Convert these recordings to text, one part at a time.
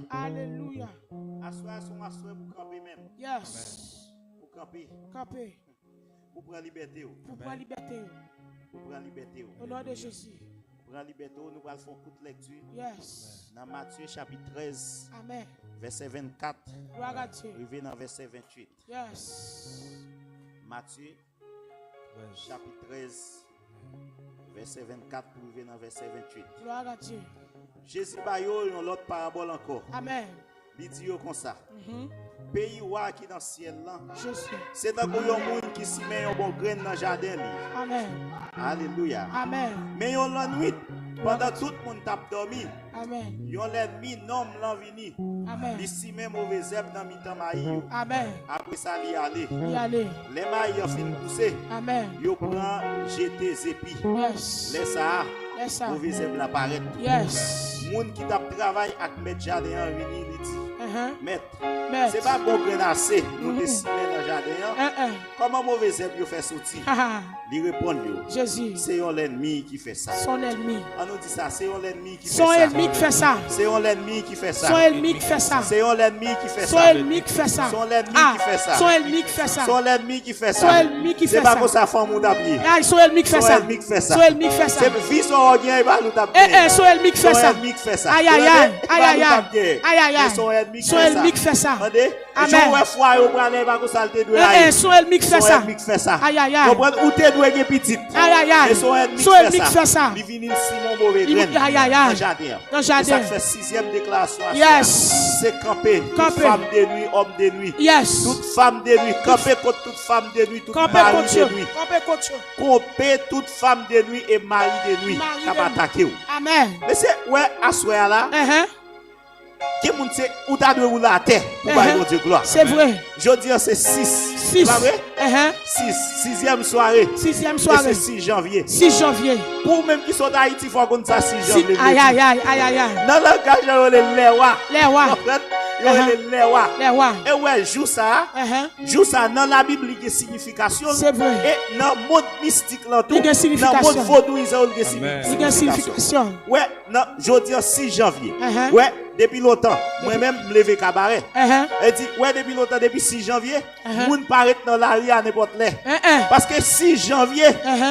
Alléluia. Assoir son assoir pour camper même. Yes. Pour camper. Camper. Pour prendre liberté. Pour prendre liberté. Pour prendre liberté. Au nom de Jésus. Pour prendre liberté, nous allons faire toute lecture. Yes. Dans Matthieu chapitre 13. Amen. Verset 24. Gloire à Dieu. Arrivé dans verset 28. Yes. Matthieu chapitre 13. Verset 24 pour arriver dans verset 28. Gloire à Dieu. Jésus a eu une autre parabole encore. Amen. Il dit comme ça. Pays roi qui dans le ciel là. Jésus. C'est dans un monde qui s'y met un bon grain dans le jardin. Amen. Alléluia. Amen. Mais on la nuit, pendant tout le monde t'a dormi. Amen. Yon l'ennemi nom l'envini. Amen. Ici même mauvais herbe dans mi-temps maïs. Amen. Après ça, il y aller. Y aller. Les maïs fin pousser. Amen. Yo prend jeter épis. Yes. Laisse ça. Laisse ça. Mauvais herbe l'apparaître. Yes. Moun qui t'a travail avec mettre jardin en vini, il dit. Maître. C'est pas bon grenasser. Nous dessiner dans le jardin. Comment mauvais herbe yo fait sortir? Il répond yo. Jésus. C'est l'ennemi qui fait ça. Son ennemi. On nous dit ça, c'est l'ennemi qui fait Son ça. ennemi qui fait ça. C'est l'ennemi qui fait ça. Son ennemi qui fait ça. C'est l'ennemi qui fait Son ça. ennemi qui fait ça. Son ennemi qui fait ça. Son ennemi qui fait ça. Son ennemi qui fait Son ça. ennemi qui C'est fait pas ça. pour sa femme ou d'appeler. Ah, son ennemi qui fait Son ça. ennemi qui fait ça. Son ennemi qui fait ça. C'est fils son orgueil, il va nous taper. Son ennemi qui fait ça. Son ennemi qui fait ça. Aïe aïe aïe. Aïe aïe aïe. Aïe aïe aïe. Son ennemi qui Son fait ça. ennemi qui fait ça. Attendez. Amen. Je vois foi au prendre pas ça te doit. Son ennemi qui fait Son ça. ennemi qui fait ça. Aïe aïe aïe. Comprendre où te doit être petit. Aïe aïe aïe. Son ennemi qui fait ça. Il vient Simon mauvais grain. Aïe aïe aïe. Dans le jardin. Ça fait 6e déclaration. Yes. C'est camper. Toute femme de nuit, homme de nuit. Yes. Toute femme de nuit. Camper contre toute femme de nuit. Toute mari de nuit. Camper toute femme de nuit et mari de nuit. Qui va attaquer. Amen. Mais c'est ouais à soir là. Qui moun c'est où t'as de rouler à terre pour bailler Dieu gloire. C'est vrai. Je dis c'est 6. 6. C'est pas vrai? 6e soirée. 6e soirée. C'est 6 janvier. 6 janvier. Pour même qui sont d'Haïti, il faut qu'on ça 6 janvier. Aïe aïe aïe aïe aïe aïe. Dans le langage les rois. Les rois. Les rois. Les rois. Et ouais, jour ça. Jour ça dans la Bible il y a signification. C'est vrai. Et dans le monde mystique là tout. Il y a signification. Dans le monde vaudouisant il y a signification. Ouais, non, je dis 6 janvier. Ouais, depuis longtemps, moi-même me lever cabaret. Et dit ouais depuis longtemps depuis 6 janvier, moun paraît dans la rue à n'importe là. Parce que 6 janvier,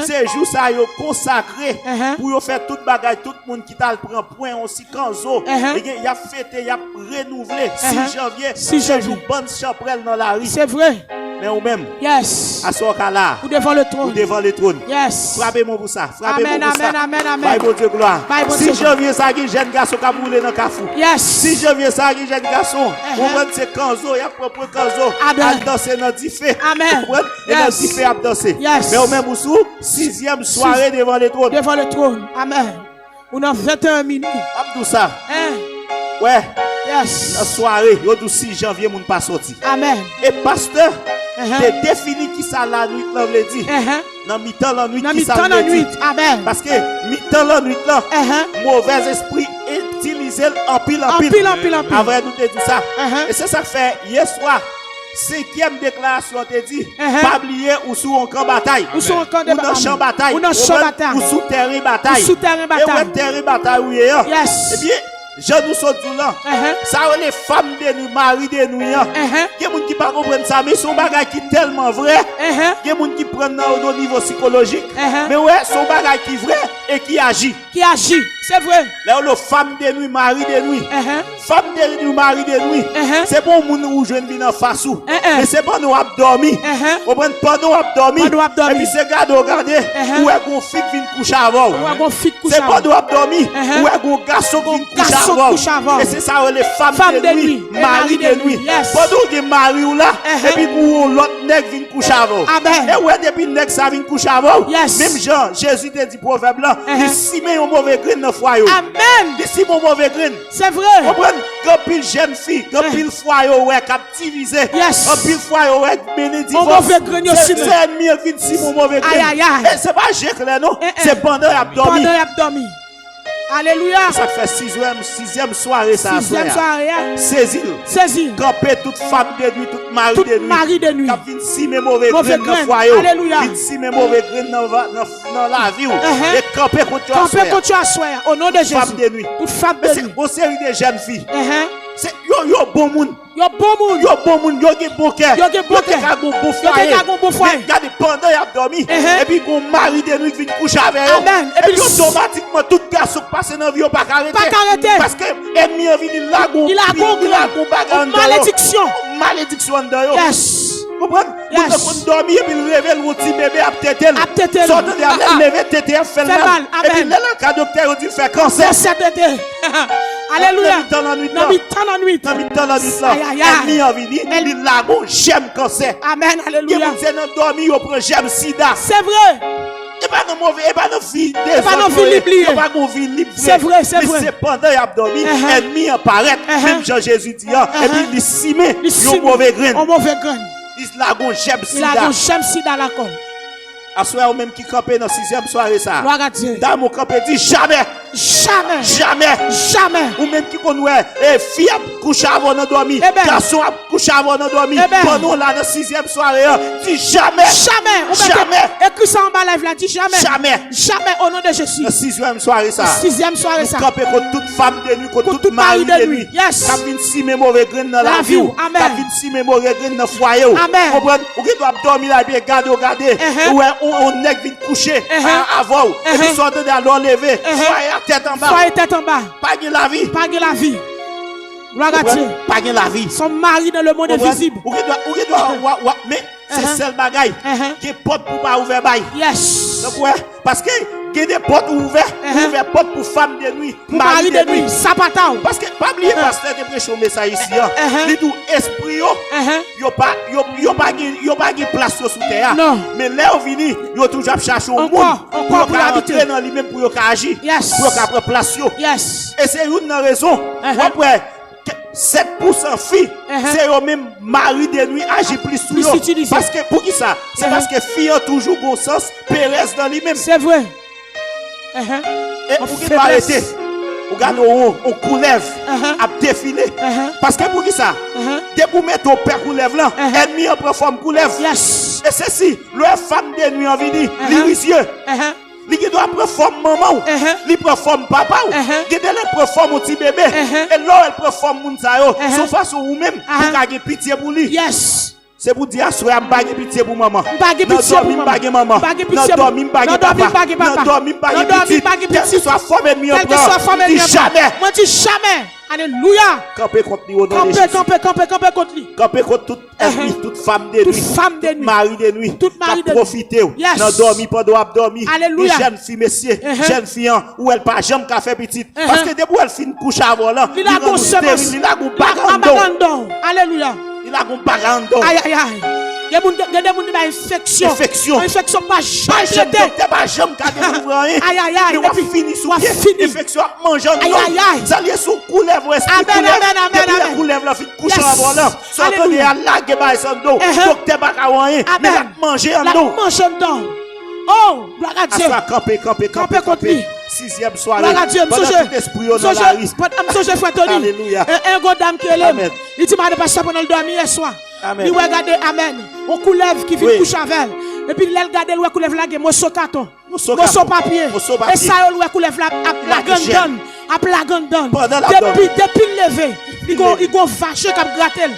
c'est jour ça yo consacré pour yo faire toute bagaille, tout le monde qui t'a prend point aussi kanzo. Il y a fêté, il y a renouvelé 6 janvier. C'est jour bonne chaprelle dans la rue. C'est vrai. Mais ou même. Yes. À ce là. Ou devant le trône. Ou devant le trône. Yes. Frappez-moi pour ça. Frappez-moi pour ça. Amen. Bye bon Dieu gloire. 6 janvier ça qui jeune garçon qui a roulé dans cafou. Yes. 6 janvier ça qui jeune garçon. On prend c'est kanzo, il y a propre kanzo. À danser dans diffé. Amen. Et dans diffé à danser. Yes. Mais au même sous 6e soirée devant le trône. Devant le trône. Amen. On a 21 minutes. Abdou ça. Ouais. Yes. La soirée, yo du 6 janvier moun pas sorti. Amen. Et pasteur te défini qui ça la nuit là veut dire. Dans mi-temps la nuit qui ça veut dire. Amen. Parce que mi-temps la nuit là, mauvais esprit utilisé en pile. Avant nous te dit ça. Et c'est ça que fait hier soir. 5e déclaration te dit pas oublier ou sous un camp bataille ou sous un camp de bataille ou sous terrain bataille et terrain bataille où yes. Eh bien je nous sommes tout là. Ça les femmes de nous, mari de nous. Il y a des gens qui ne comprennent pas ça, mais son bagage qui est tellement vrai. Il y a des gens qui prennent au niveau psychologique. Mais ouais, son bagage qui est vrai et qui agit. Qui agit, c'est vrai. Là, les femmes de nous, mari de nous. Femmes de nous, mari de nous. C'est bon pour nous jouer en face. Mais c'est pas nous abdormir. Vous comprenez pas nous abdormir. Et puis c'est regardez. Où est qu'on fit vient coucher avant. C'est pas nous abdormir. Où est qu'on garçon qui couche avant. Et c'est ça les femmes de nuit, mari de nuit. Pas nous mari ou là. Et puis pour l'autre nègre vient coucher avant. Et ouais depuis nègre ça vient coucher avant. Même Jean, Jésus te dit proverbe là. Si mais un mauvais grain dans foyer. Amen. Si mon mauvais grain. C'est vrai. Comprendre quand pile jeune fille, quand pile foyer ouais captivisé. Quand pile foyer ouais bénédiction. Mon mauvais grain aussi. C'est ennemi vient si mon mauvais grain. Et c'est pas jeune là non. C'est pendant abdomen. Alléluia. Ça fait 6e soirée ça. 6e soirée. Saisis. Camper toute femme de nuit, toute mari de nuit. Cap vinn si mes mauvais grains dans foyer. Alléluia. Vinn si mes mauvais grains dans la vie. Et camper contre toi. Camper contre toi soir au nom de Jésus. Femme de nuit. Toute femme de nuit. Une série de jeunes filles. C'est yo bon moun. Yo bon moun. Yo bon moun, yo gen bon cœur. Yo gen bon cœur. Yo bon foyer. Yo bon foyer. Regardez pendant y a dormi et puis gon mari de nuit vient coucher avec eux. Amen. Et puis automatiquement tout garçon qui passe dans vie pas arrêter. Pas arrêter. Parce que ennemi vient là gon bagarre. Malédiction dans yo. Yes. Comprenez? Vous dormir et puis lever le petit bébé à tétel. Sortez de lever tétel fait mal. Et puis là le docteur dit fait cancer. Alléluia. Dans la nuit. Ennemi en vini, il là bon j'aime cancer. Amen. Alléluia. Vous êtes dormi, vous prenez j'aime sida. C'est vrai. Et pas de mauvais, et pas de vie. Et pas de vie libre. Et pas de vie libre. C'est vrai, c'est vrai. Mais c'est pendant qu'il a dormi, ennemi apparaît. Même Jean-Jésus dit, et puis il cime, il mauvais grain. Un mauvais grain. Il a gon j'aime sida. Il a gon j'aime sida là comme. À soir même qui campait dans 6e soirée ça. Gloire à Dieu. Dans mon campé dit jamais. Jamais. Jamais. Jamais. Ou même qui connaît fille a couché avant de dormir. Garçon a couché avant de dormir. Pendant là dans 6e soirée, dit jamais. Jamais. Jamais. Écris ça en bas live là, dit jamais. Jamais. Jamais au nom de Jésus. Dans 6e soirée ça. 6e soirée ça. Campé contre toute femme de nuit, contre toute mari de nuit. Yes. Cap vinn si mes mauvais grains dans la vie. Amen. Cap vinn si mes mauvais grains dans foyer. Amen. Comprendre? Ou qui doit dormir là bien garder. Ouais, on nèg vinn coucher avant. Et puis sortir de l'eau lever. Foyer tête en bas. Tête en bas. Pas de la vie. Pas de la vie. Gloire à Dieu. Pas de la vie. Son mari dans le monde invisible. Ou qui doit mais c'est seul bagaille qui porte pour pas ouvert bail. Yes. Donc ouais, parce que il y a des portes ouvertes, ouvert porte pour femmes de nuit, pour mari de nuit, ça pas tant. Parce que pas oublier pasteur de prêcher un message ici il dit esprit yo pas place sur terre. Mais là on vini, yo toujours chercher au monde pour rentrer dans lui même pour agir, pour prendre place yo. Yes. Et c'est une raison. Après 7% filles, c'est eux même mari de nuit agit plus sur eux. Parce que pour qui ça? C'est parce que filles ont toujours bon sens, Pérez dans lui-même. C'est vrai. Et pour qui pas arrêter? Regardez, on coulève à défiler. Parce que pour qui ça? Dès que vous mettez au père coulève là, ennemi en prend forme coulève. Yes. Et ceci, leur femme de nuit en vini, l'irisieux. Il doit prendre forme maman, il prend forme papa, il doit prendre forme petit bébé. Et là, elle prend forme moun sa yo, son façon ou même pour gagner pitié pour lui. Yes. C'est pour dire soir am bagay pitié pour maman. Bagay pitié pour maman. Bagay maman. Non dormi bagay papa. Non dormi bagay pitié. Quel que soit forme ennemi en prend. Jamais. Moi dis jamais. Alléluia. Camper contre lui au nom de Jésus. Camper contre lui. Camper contre toute ennemi, toute femme de nuit. Toute femme de nuit. Mari de nuit. Toute mari de nuit. Profiter. Non dormi pendant à dormir. Alléluia. Jeune fille messieurs, jeune fille où elle pas jamais qu'a fait petite. Parce que depuis elle fin couche avant là. Il a go semence. Il a go bagando. Alléluia. Il a go bagando. Aïe aïe aïe. Il y a des gens qui ont infection. Infection pas jamais. Pas jamais qu'à rien. Aïe aïe aïe. Il va finir sous pied. Infection mangeant. Aïe aïe aïe. Ça lié sous couleuvre. Amen amen amen. Couleuvre la fin couche avant là. Sortez à la gueule son dos. Docteur pas rien. Mais la manger en dos. Manger en dos. Oh, gloire à Dieu. Camper contre lui. 6e soirée. Gloire à Dieu. M'songe frère Tony. Alléluia. Un gros dame qui est là. Il dit m'a passé pendant le dormir hier soir. Il regarde amen. On coulève qui vient coucher avec elle. Et puis il regarde le coulève là, morceau carton. Morceau papier. Et ça il coulève là à la grande. Depuis levé, il go vacher comme gratter.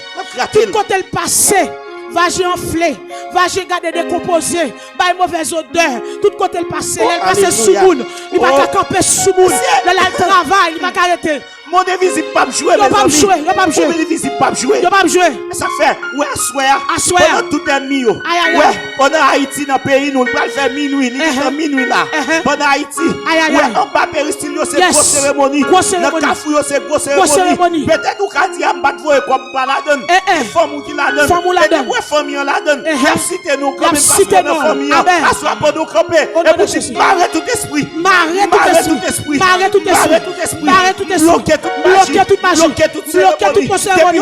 Tout côté le passé. Vager enflé, vager garder décomposé, bail mauvaise odeur, tout côté le passé, elle passe sous moun, il va pas camper sous moun, là le travail, il va arrêter. Mon invisible pas jouer, il pas jouer, il pas jouer. Mon invisible pas jouer. Il pas jouer. Ça fait ouais soir. Pendant tout ennemi yo. Ouais, pendant Haïti dans pays nous va faire minuit, il minuit là. Pendant Haïti. Ouais, on va péristyle c'est grosse cérémonie. Dans Kafou c'est grosse cérémonie. Peut-être ou ka di am bat voye comme pas la donne. Femme qui la donne. Et ouais famille la donne. Citer nous comme pas famille. Assoir pendant camper. Et pour dire marrer tout esprit. Marrer tout esprit. Marrer tout esprit. Bloquer toute magie. Bloquer toute cérémonie.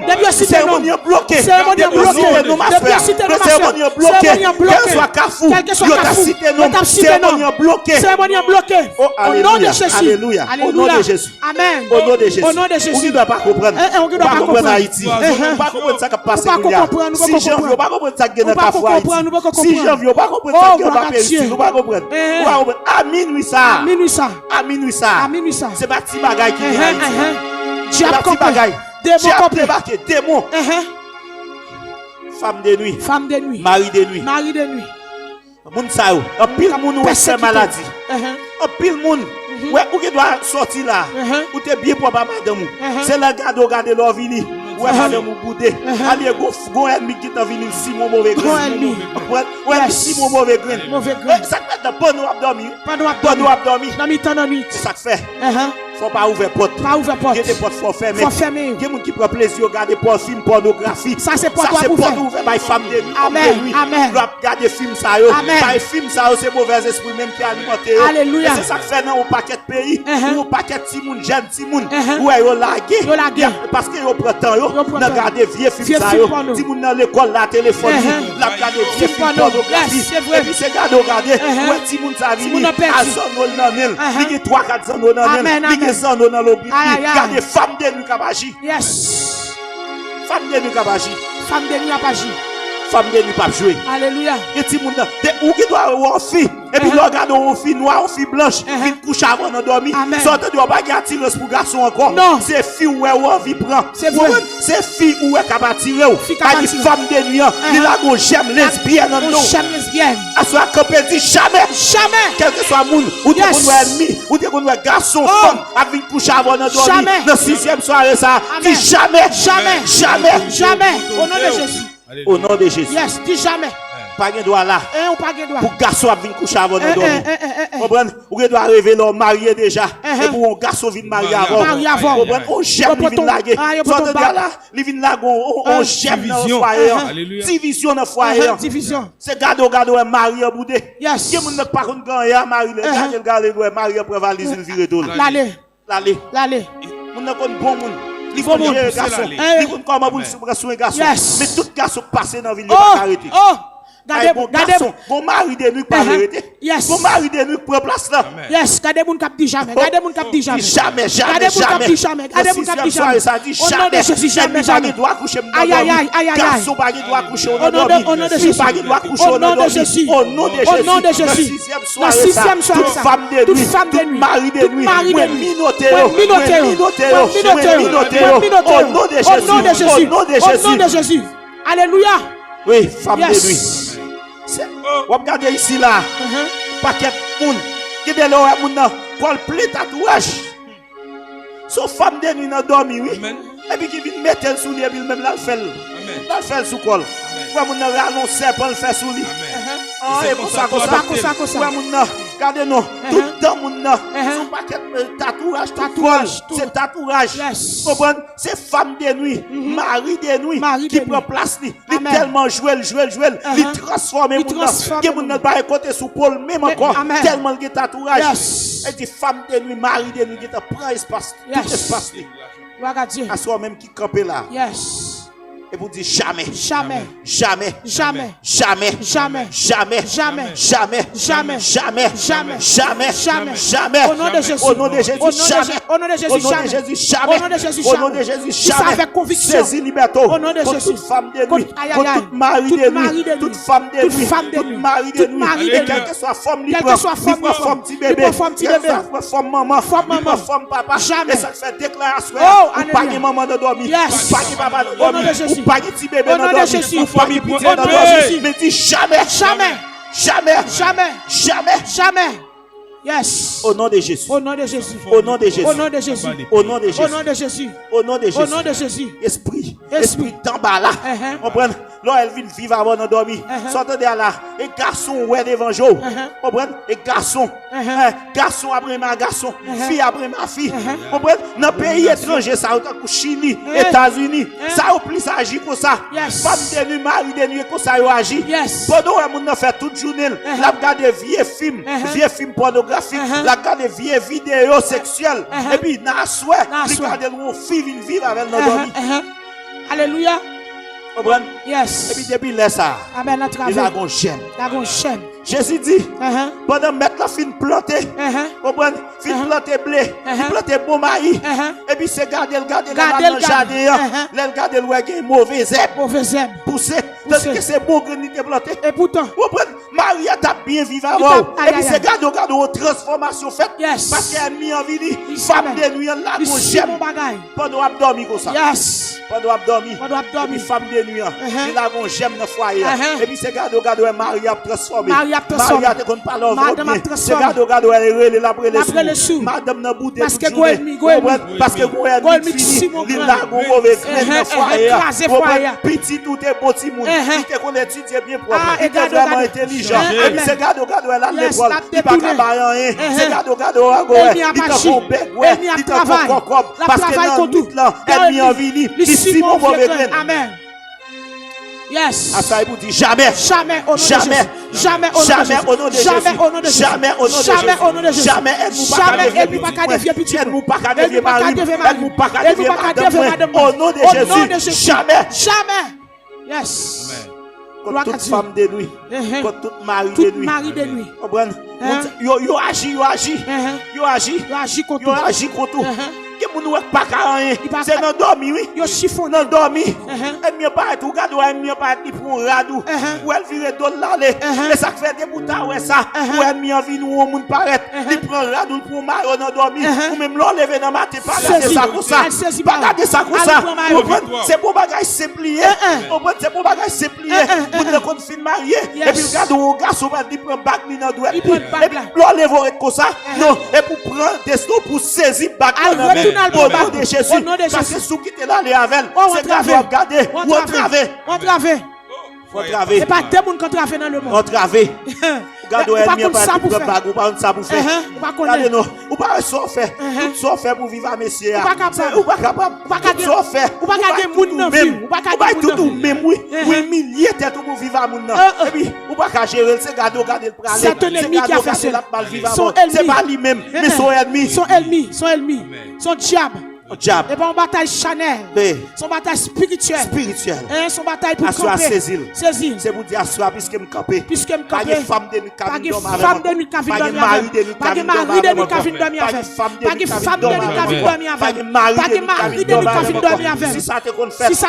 Depuis cérémonie bloquée. Cérémonie bloquée. Au nom de Jésus. Alléluia. Au nom de Jésus. Amen. Au nom de Jésus. Au nom de Jésus. On ne doit pas comprendre. On ne doit pas comprendre Haïti. On ne doit pas comprendre ça qui passe. Si janvier, on ne doit pas comprendre ça qui est dans la foi Haïti. Si janvier, on ne doit pas comprendre ça qui est dans la péninsule. On ne doit pas comprendre. À minuit ça. À minuit ça. C'est pas petit bagaille qui est Haïti. Diable complet. Démon complet. Démon. Femme de nuit. Femme de nuit. Mari de nuit. Mari de nuit. Moun sa yo. Un pile moun ou c'est maladie. Un pile moun. Ouais, ou qui doit sortir là. Ou t'es bien pour madame. C'est la garde leur vini. Ouais, madame ou boudé. Allez go ennemi qui t'a vini Simon mauvais grain. Ouais, Simon mauvais grain. Mauvais grain. Ça fait de pas nous dormir. Pas nous dormir. Dans mi temps dans nuit. C'est ça que fait. Faut pas ouvrir porte. Pas ouvrir porte. Il y a des portes faut fermer. Faut fermer. Il y a des gens qui prennent plaisir regarder pour film pornographique. Ça c'est porte ouvrir by femme de nuit. Amen. Amen. Doit regarder film ça yo. Amen. By film ça c'est mauvais esprit même qui alimenté. Alléluia. C'est ça que fait dans un paquet de pays. Ou un paquet de petit monde jeune petit monde. Ouais yo lagué. Parce que yo prend temps yo. N'a regarder vieux film ça yo. Petit monde dans l'école la téléphone. La regarder vieux film pornographique. Et puis c'est regarder. Ouais petit monde ça vini. À son nan mel. Il y a 3-4 ans dans mel. Dans l'hôpital, regardez femme de nuit Kabaji. Yes. Femme de nuit Kabaji. Femme de nuit Kabaji. Femme de nuit pas jouer. Alléluia. Et ti moun ou qui doit avoir fille et puis regarde une fille noire ou fille blanche qui couche avant de dormir. Sorte de pas attirer pour garçon encore. Non. C'est fille où envie prend. C'est vrai. C'est fille où est capable tirer. Pas dit femme de nuit. Il a go j'aime lesbienne en nous. J'aime lesbienne. À soit campé dit jamais. Quel que soit moun ou de moun ennemi ou de moun garçon femme avec couche avant de dormir. Dans 6e soirée ça. Dit jamais. Au nom de Jésus. Au nom de Jésus. Yes, dis jamais. Pas de droit là. Ou pas de droit. Pour garçon venir coucher avant de dormir. Comprendre? Ou doit arriver là marié déjà. Et pour un garçon venir marier avant. Comprendre? On j'aime venir laguer. Sorte de là, il vient laguer on j'aime dans le foyer. Division dans le foyer. Division. C'est garde un mari à boudé. Yes. Qui moun pas contre gagner mari le garde mari après valise il vire tout. L'aller. Moun n'a kon bon moun. Il faut un garçon. Il faut comment vous sur un garçon. Mais tout garçon passé dans la ville pas arrêter. Gardez mon mari de nuit pas arrêter. Mon mari de nuit prend place là. Yes, gardez mon cap dit jamais. Gardez mon cap dit jamais. Jamais. Gardez mon cap dit jamais. Gardez mon cap dit jamais. Ça dit Au nom de Jésus jamais. Doit coucher Aïe. Garçon pas doit coucher au nom de Jésus. Au nom de Jésus. Au nom de Jésus. La 6e soirée. Toute femme de nuit. Toute mari de nuit. Minoté. Au nom de Jésus. Alléluia. Oui, femme de nuit. Regardez ici là. Paquet de monde. Qui est là, Paul plein tatouage. Son femme de nuit n'a dormi, oui. Et puis qui vient mettre le sous lui, et puis même là, le fait. Là, le fait sous col. Pourquoi mon annonce pour le faire sous lui? Et pour ça, regardez nous. Tout le temps, son paquet de tatouage. C'est tatouage. Comprenez? C'est femme de nuit, mari de nuit qui prend place. Il est tellement joué. Il transforme. Il n'a pas côté sous Paul, même encore. Tellement de tatouage. Et dit femme de nuit, mari de nuit qui prend espace. Tout espace. À soi même qui campe là. Yes. Et vous dites jamais. Au nom de Jésus. Au nom de Jésus. Ça avec conviction. Saisis liberté. Au nom de Jésus. Toute femme de nuit. Toute mari de nuit. Toute femme de nuit. Toute mari de nuit. Et quelle que soit forme libre. Forme petit bébé. Forme maman. Forme papa. Jamais. Et ça fait déclaration. Ou pas de maman de dormir. Ou pas de papa de dormir. Ou pas de petit bébé. Au nom de Jésus. Ou pas de petit bébé de dormir. Mais dis jamais. Yes. Au nom de Jésus. Au nom de Jésus. Au nom de Jésus. Au nom de Jésus. Au nom de Jésus. Au nom de Jésus. Au nom de Jésus. Au nom de Jésus. Esprit d'en bas là. Comprenez? Là, elle vient vivre avant de dormir. Sortez de là. Et garçon, ouais, l'évangile. Comprenez? Et garçon. Garçon après ma garçon. Fille après ma fille. Comprenez? Dans le pays étranger, ça, autant que Chili, États-Unis, ça, au plus agit comme ça. Femme de nuit, mari de nuit, comme ça, agit. Pendant que on fait toute journée, la regarde vieux films pornographiques, la regarde vieux vidéos sexuelles. Et puis, dans la souhait, regarde nos filles vivre avec nos dormir. Alléluia. Yes. Et puis depuis là ça. Amen. Il a un chaîne. Jésus dit, pendant mettre la fin planter, comprenez, fin planter blé, planter bon maïs, et puis c'est garder le jardin, le garder le mauvais herbe, pousser, parce que c'est bon que nous planter. Et pourtant, comprenez, Marie a bien vivre avant. Et puis c'est garde une transformation faite. Parce qu'il y a mis en vie, femme de nuit, là, qu'on j'aime. Pendant qu'on dormi comme ça. Pendant qu'on dormi. Et puis femme de nuit, il a qu'on j'aime dans le foyer. Et puis c'est garde un mari a transformé. Marie a qu'on parle en vie. C'est garde elle est là pour les sous. Madame n'a bout de parce que elle fini. Il a qu'on mauvais grain dans le foyer. Petit tout est petit monde. Il te connaît étudier bien propre. Il est vraiment intelligent. Et puis c'est garde elle a l'école. Il pas cabaret rien. C'est garde il te font bec, il te font cocob. Parce que dans le mythe là, elle mis en vie. Ici mon mauvais grain. Amen. Yes. Ça vous dit jamais. Jamais au nom de Jésus. Jamais au nom de Jésus. Jamais au nom de Jésus. Jamais au nom de Jésus. Jamais au nom de Jésus. Jamais elle pas qu'à dévier petit. Elle pas qu'à dévier mari. Elle pas qu'à dévier madame. Au nom de Jésus. Jamais. Yes. Contre toute femme de nuit. Contre toute mari de nuit. Toute mari de nuit. Comprenez? Yo agit contre. Que mon ouek pas rien. C'est dans dormi oui. Yo chiffon dans dormi. Elle mieux pas tout regarde elle mieux pas pour radou. Ou elle vire dollar et ça fait des bouta ouais ça. Ou elle mieux envie nous on monde paraître. Il prend radou pour mario dans dormi ou même l'on lever dans matin pas regarder ça comme ça. Pas regarder ça comme ça. C'est pour bagage simplier. C'est pour bagage simplier. Pour le compte fin marié et puis regarde au garçon va il prend bac ni dans doigt. Et puis l'on lever comme ça. Non, et pour prendre destin pour saisir bac au nom de Jésus, parce que sous qui t'es là, les avec, c'est grave à regarder, on travaille. C'est pas deux personnes qui travaillent dans le monde. On travaille. Regardez, elle n'a pas de bague, ou pas ça pour faire. Regardez-nous, ou pas ça faire. Tout ça faire pour vivre à messieurs. Ou pas capable. Tout ça faire. Ou pas garder moun dans vie. Ou pas garder tout même, oui. Oui, milliers de têtes pour vivre à moun. Et puis, ou pas gérer, c'est garder le pralé. C'est un ennemi qui a fait ça. C'est pas lui-même, mais son ennemi. Son ennemi. Son diable. Et pas une bataille charnelle. Son bataille spirituelle. Son bataille pour camper. Saisir. C'est pour dire assoir puisque me camper. Pas de femme de nuit qui vient dormir avec. Pas de mari de nuit qui vient dormir avec. Pas de femme de nuit qui vient dormir avec. Pas de mari de nuit qui vient dormir avec. Si ça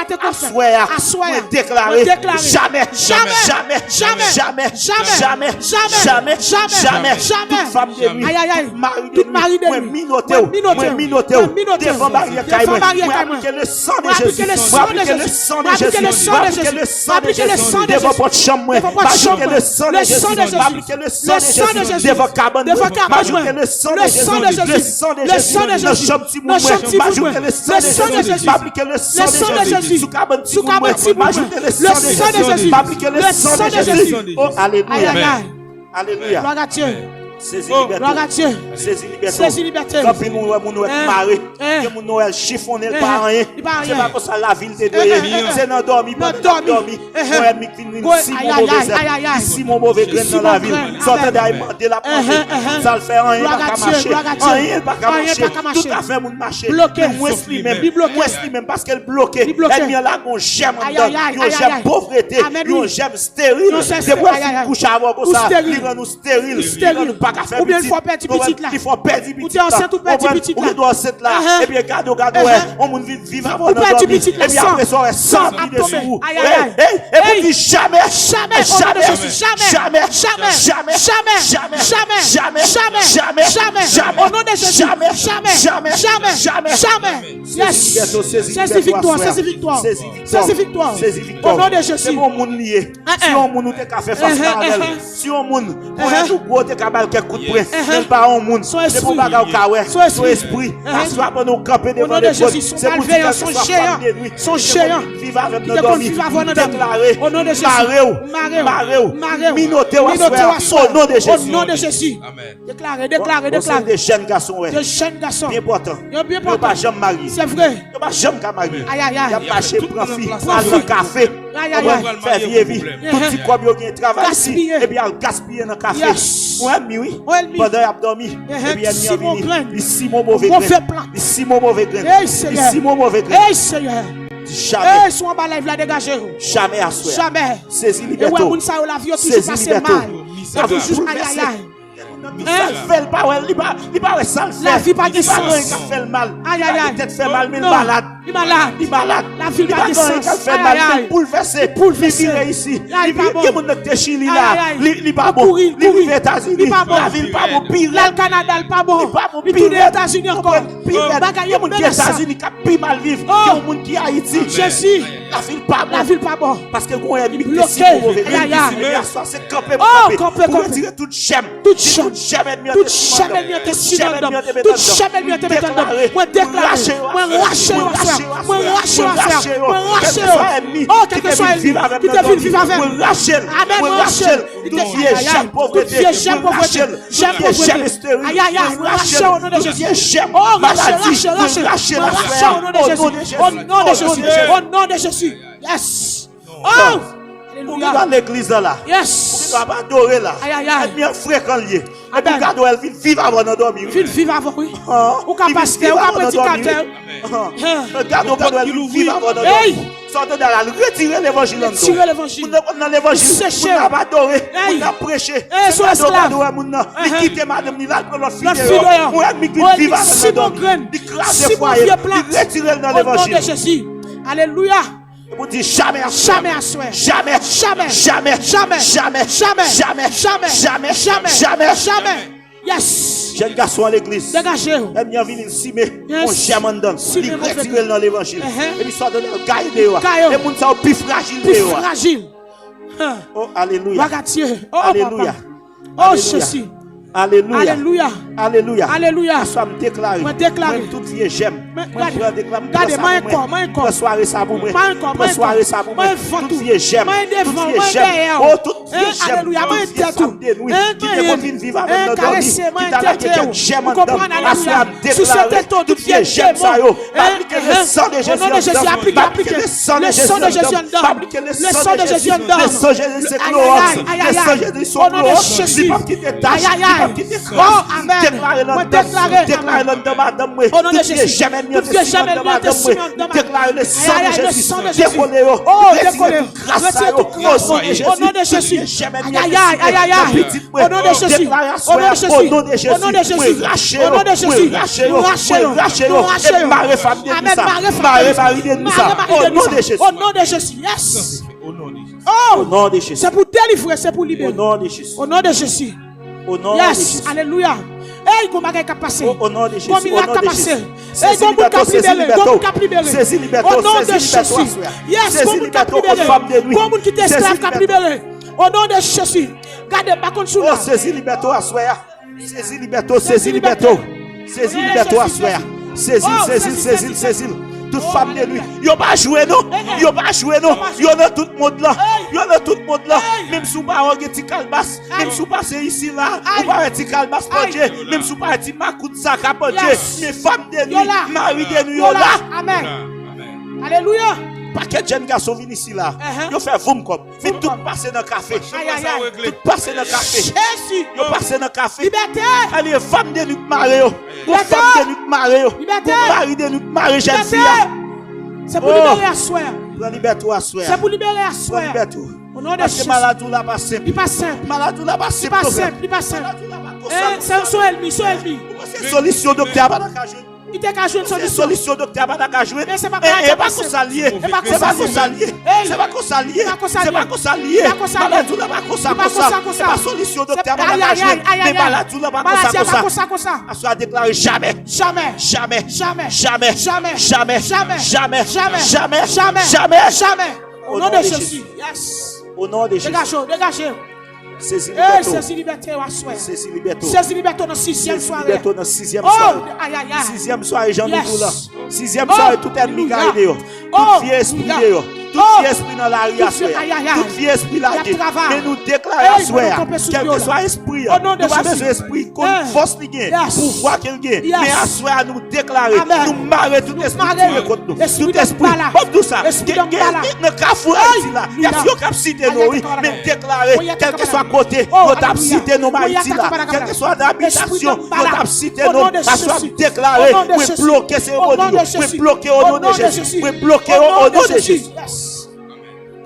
te fait. Assoir. Déclarer. Jamais. Toute femme de nuit. Mari de nuit. Minoté. Barrière le sang de Jésus. Le sang de Jésus. Le sang de Jésus. Le sang de Jésus. Devant votre chambre. Le sang de Jésus. Le sang de Jésus. Devant cabane. Le sang de Jésus. Le sang de Jésus. Le sang de Jésus. Le sang de Jésus. Le sang de Jésus. Sous cabane. Le sang de Jésus. Le sang de Jésus. Alléluia. Alléluia. Gloire à Dieu. Saisis liberté. Saisis liberté. Quand mon Noël maré, que mon Noël chiffonné par rien. C'est pas comme ça la ville de Dieu. C'est dans dormi, pas dormi. Noël mi finit si mon mauvais grain dans la ville. Sortez de la manger. Ça le fait rien, pas marcher. Rien pas marcher. Tout à fait mon marcher. Moi même parce qu'elle bloqué. Elle vient là qu'on j'aime dedans. J'aime pauvreté. J'aime stérile. C'est pour qu'il couche avant comme ça. Il rend nous stérile. Ou bien il faut perdre petite là. Il faut perdre petite là. Ou bien enceinte ou perdre petite là. Ou bien doit enceinte là. Et bien garde on moun vivre avant dans dormi. Et bien après ça sans vie dessus. Et puis jamais au nom de Jésus. Jamais. Saisis victoire. Au nom de Jésus. C'est bon moun lié. Si on moun te ka faire face à elle. Si on moun pour être gros te ka quelques coups de poing, même pas un monde. C'est pour bagarre au kawe, son esprit. Assois pour nous camper devant les choses. C'est pour dire son géant. Vive avec nos dormis. Déclarer. Au nom de Jésus. Mareo. Minoté au nom de Jésus. Au nom de Jésus. Déclarer. Des jeunes garçons. Des jeunes garçons. Bien important. Ils ne pas jamais marier. C'est vrai. Ils ne pas jamais marier. Ils ne pas chez prendre fille. Prendre café. Faire vieille vie. Tout petit comme ils travaillent ici. Et bien gaspiller dans le café. Oui. Pendant qu'il a dormi, et bien il ici mon mauvais grain. Ici mon mauvais grain. Jamais. Soit en live la dégager. Jamais à soi. Jamais. Saisis liberté. Et ouais, moun sa la vie toujours passé mal. Toujours fait pas ouais, il pas ça. La vie pas de sens. Ça fait mal. Aïe. Peut-être fait mal mais malade. Il malade. Il malade. La ville pas de sens. Il bouleversé. Il ici. Il est Chili là. Il pas bon. Il est aux États-Unis. La ville pas bon. Pire. Le Canada, il pas bon. Il est aux États-Unis encore. Il y a des États-Unis qui pire mal vivre. Il y a des gens qui Haïti. Jésus. La ville pas bon. La ville pas bon. Parce que vous avez mis des si mauvais. C'est campé. Pour retirer toute chème. Toute chème ennemi. Toute chème ennemi. Toute chème ennemi. Moi déclare. Moi lâcher. Oh, quel que soit ennemi qui te vit vivre avec. Amen. Lâcher. Toute vieille pauvreté. Aïe, aïe, aïe. Lâcher au nom de Jésus. Oh, lâcher au nom de Jésus. Au nom de Jésus. Au nom de Jésus. Yes. Oh. Pour dans l'église là. Yes. Pour pas adorer là. Aïe aïe aïe. Bien fréquent lié. Et puis garde elle vient vivre avant de dormir. Vivre avant oui. Ou capacité, ou prédicateur. Regarde quand elle vivre avant de dormir. Sortez de là, retirer l'évangile en nous. Retirer l'évangile. Dans l'évangile, on n'a pas adoré, on a prêché. Sur esclave. Il quitte madame, il a pris l'autre fille. Ou elle qui vivre avant de dormir. Il crase foyer, il retire dans l'évangile. Au nom de Jésus. Alléluia. Vous dites jamais à soi. Jamais à soi. Jamais. Jamais. Jamais. Jamais. Jamais. Jamais. Jamais. Jamais. Jamais. Jamais. Jamais. Jamais. Yes. Jeune garçon à l'église. Dégagez-vous. Elle vient venir simer. On gemme en dedans. Il retire dans l'évangile. Et il sort de là. Gaïdé. Et moun sa plus fragile. Plus fragile. Oh, alléluia. Alléluia. Oh, Jésus. Alléluia. Alléluia. Alléluia. Alléluia. Soit me déclarer. Me déclarer. Toute vie j'aime. Regardez, moi soirée ça pour moi. Moi soirée ça pour moi. Toute vie j'aime. Toute vie j'aime. Oh, toute vie j'aime. Alléluia. Moi tête. Qui te continue vivre avec nous. Caresser, moi tête. J'aime. Vous comprenez alléluia. Sous cette tête toute vie j'aime ça yo. Appliquez le sang de Jésus. Au nom de Jésus, appliquez le sang de Jésus en dedans. Le sang de Jésus en dedans. Le sang de Jésus c'est glorieux. Le sang de Jésus c'est glorieux. Jésus. Aïe aïe aïe. Oh, amen. Moi déclarer. Déclarer dans madame moi. Au nom de Jésus. Jamais mieux Jamais déclarer le sang de Jésus. Décoller. Oh, décoller. Retirez toute grâce. Au nom de Jésus. Aïe aïe aïe aïe. Au nom de Jésus. Au nom de Jésus. Au nom de Jésus. Au nom de Jésus. Au nom de Jésus. Nous rachetons. Marie femme de Amen. Marie de nous. Au nom de Jésus. Au nom de Jésus. Yes. Au nom de Jésus. C'est pour délivrer, c'est pour libérer. Au nom de Jésus. Au nom de Jésus. Au nom de Jésus. Alléluia. Hey, comment il a passé? Au nom de Jésus. Comme il a passé. Hey, comment il a libéré? Saisis libération. Au nom de Jésus. Yes, comment il a libéré? Comment il est esclave qui a libéré? Au nom de Jésus. Gardez pas contre sous. Saisis libération à soi. Saisis libération. Saisis libération. Saisis libération à soi. Saisis. Toute femme de lui. Yo pas jouer non. Yo pas jouer non. Yo dans tout le monde là. Yo dans tout le monde là. Même si vous pas un petit calbas, même si vous passez ici là, vous pas un petit calbas pour Dieu, même si vous pas un petit macoute sac pour Dieu. Mais femme de lui, mari de lui yo là. Amen. Alléluia. Paquet de jeunes garçons viennent ici là. Yo fait voum comme. Fait tout passer dans le café. Tout passer dans le café. Yo passer dans le café. Liberté. Allez, femme de lui marié yo. Femme de lui marié yo. Mari de lui marié jeune fille. C'est pour libérer à soi. Prends liberté à soi. C'est pour libérer à soi. Au nom de Jésus. Malade ou là pas simple. Il pas simple. Malade ou là pas simple. Il pas simple. C'est son ennemi. C'est solution docteur pas dans il t'a qu'à jouer une solution docteur pas dans jouer. Mais c'est pas qu'on s'allie. C'est pas qu'on s'allie. C'est pas qu'on s'allie. C'est pas qu'on s'allie. Malade ou là pas comme ça. Pas solution docteur pas dans jouer. Mais malade ou là pas comme ça. A soit déclaré jamais. Au nom de Jésus. Yes. Au nom de Jésus. Dégagez. Saisis liberté à soi. Saisis liberté. Saisis liberté dans 6e soirée. Liberté dans 6e soirée. 6e soirée, Jean Nouveau là. 6e soirée, tout ennemi garde yo. Tout vieux esprit yo. Tout vieux esprit dans la rue à soi. Tout vieux esprit là. Mais nous déclarons à soi. Quel que soit esprit, nous pas besoin d'esprit comme force li gagne, pouvoir qu'il gagne. Mais à soi nous déclarer, nous marrer tout esprit contre nous. Tout esprit, comme tout ça. Ne cafou ici là. Il y a yo cap citer nous, mais déclarer quel que soit côté, nous t'a cité nos ici là. Quel que soit l'habitation, nous t'a cité nous. À soi déclarer, nous bloquer ces mots, nous bloquer au nom de Jésus. Nous bloquer au nom de Jésus.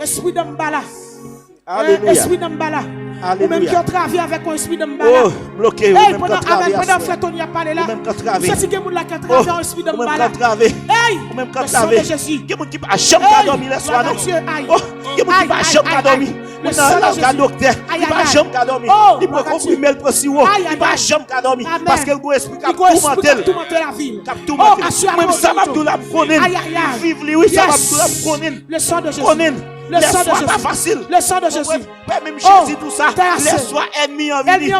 Esprit d'Ambala. Alléluia. Esprit d'Ambala. Ou même qui ont travaillé avec un esprit de mbala. Oh, bloqué. Hey, pendant frère Tony a parlé là. C'est si quelqu'un là qui a travaillé un esprit de mbala. Hey, ou même quand le sang de Jésus. Quelqu'un qui va chambre à dormir le soir. Oh, quelqu'un qui va chambre à dormir. Le sang de Jésus. Docteur, il va chambre à dormir. Il peut comprimer le procédure. Il va chambre à dormir parce que le esprit qui a tourmenté la ville. Oh, même ça va tout la connaître. Vive lui, ça va tout la connaître. Le sang de Jésus. Le sang de Jésus. Pas facile. Le sang de Jésus. Même Jésus tout ça. Laisse-toi ennemi en vie. Il a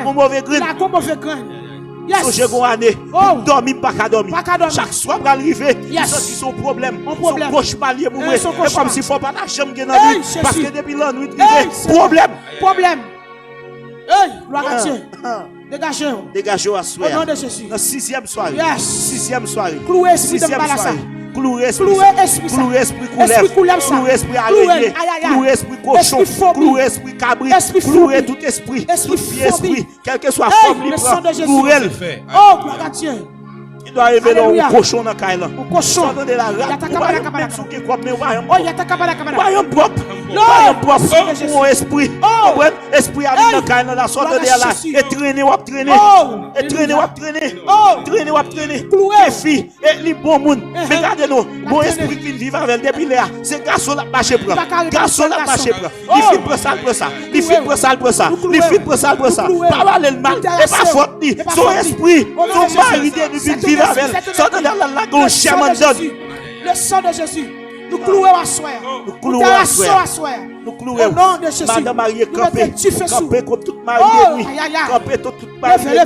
un mauvais grain. Il a un mauvais grain. Yes. So j'ai année, dormir pas qu'à dormir. Chaque soir va arriver, ça c'est son problème. Son poche palier pour moi. C'est comme s'il faut pas la chambre dans la vie parce que depuis la nuit problème. Hey, gloire à Dieu. Dégagez. Dégagez à soir. Au nom de Jésus. Dans 6e soirée. Yes. 6e soirée. Cloué esprit de balassa. Cloué esprit. Cloué esprit coulève. Cloué esprit araignée. Cloué esprit cochon. Cloué esprit cabri. Cloué tout esprit. Tout esprit. Quel que soit forme libre. Cloué. Oh, gloire à Dieu. Il doit révéler un cochon dans Kaila. Un cochon. Il y a un propre. Mon esprit. Esprit à dans Kaila. La sorte de là. Et traîner ou traîner. Et traîner ou traîner. Traîner ou traîner. Les filles. Et les bons monde. Regardez-nous. Mon esprit qui vit avec depuis là. C'est garçon la marché pour. Garçon la marché pour. Il fait pour ça, pour ça. Il fait pour ça, pour ça. Il fait pour ça, pour ça. Pas mal le mal. Et pas faute ni. Son esprit. Son mari de vivre avec. Sortez dans la gauche, le sang de Jésus. Nous clouons à soir. Nous clouons à soir. Nous clouons. Au nom de Jésus. Madame Marie, campé. Campé contre toute Marie de nuit. Campé contre toute Marie de nuit.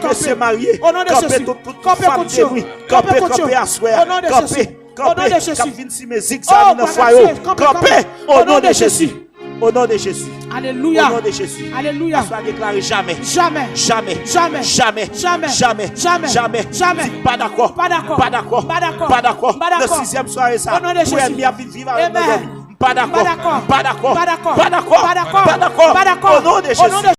Laissez marier. Au nom de Jésus. Campé contre toute femme de nuit. Campé à soir. Au nom de Jésus. Au nom de Jésus. Campé si mes zigzags dans le foyer. Campé au nom de Jésus. Au nom de Jésus. Alléluia. Au nom de Jésus. Alléluia. Ça va déclarer jamais. Jamais. Jamais. Jamais. Jamais. Jamais. Jamais. Jamais. Jamais. Jamais. Pas d'accord. Pas d'accord. Pas d'accord. Pas d'accord. Pas d'accord. Pas d'accord. Le 6e soirée ça. Au nom de Jésus. Pour ennemi à vivre avec nos amis. Pas d'accord. Pas d'accord. Pas d'accord. Pas d'accord. Pas d'accord. Pas d'accord. Pas d'accord. Pas d'accord. Au nom de Jésus.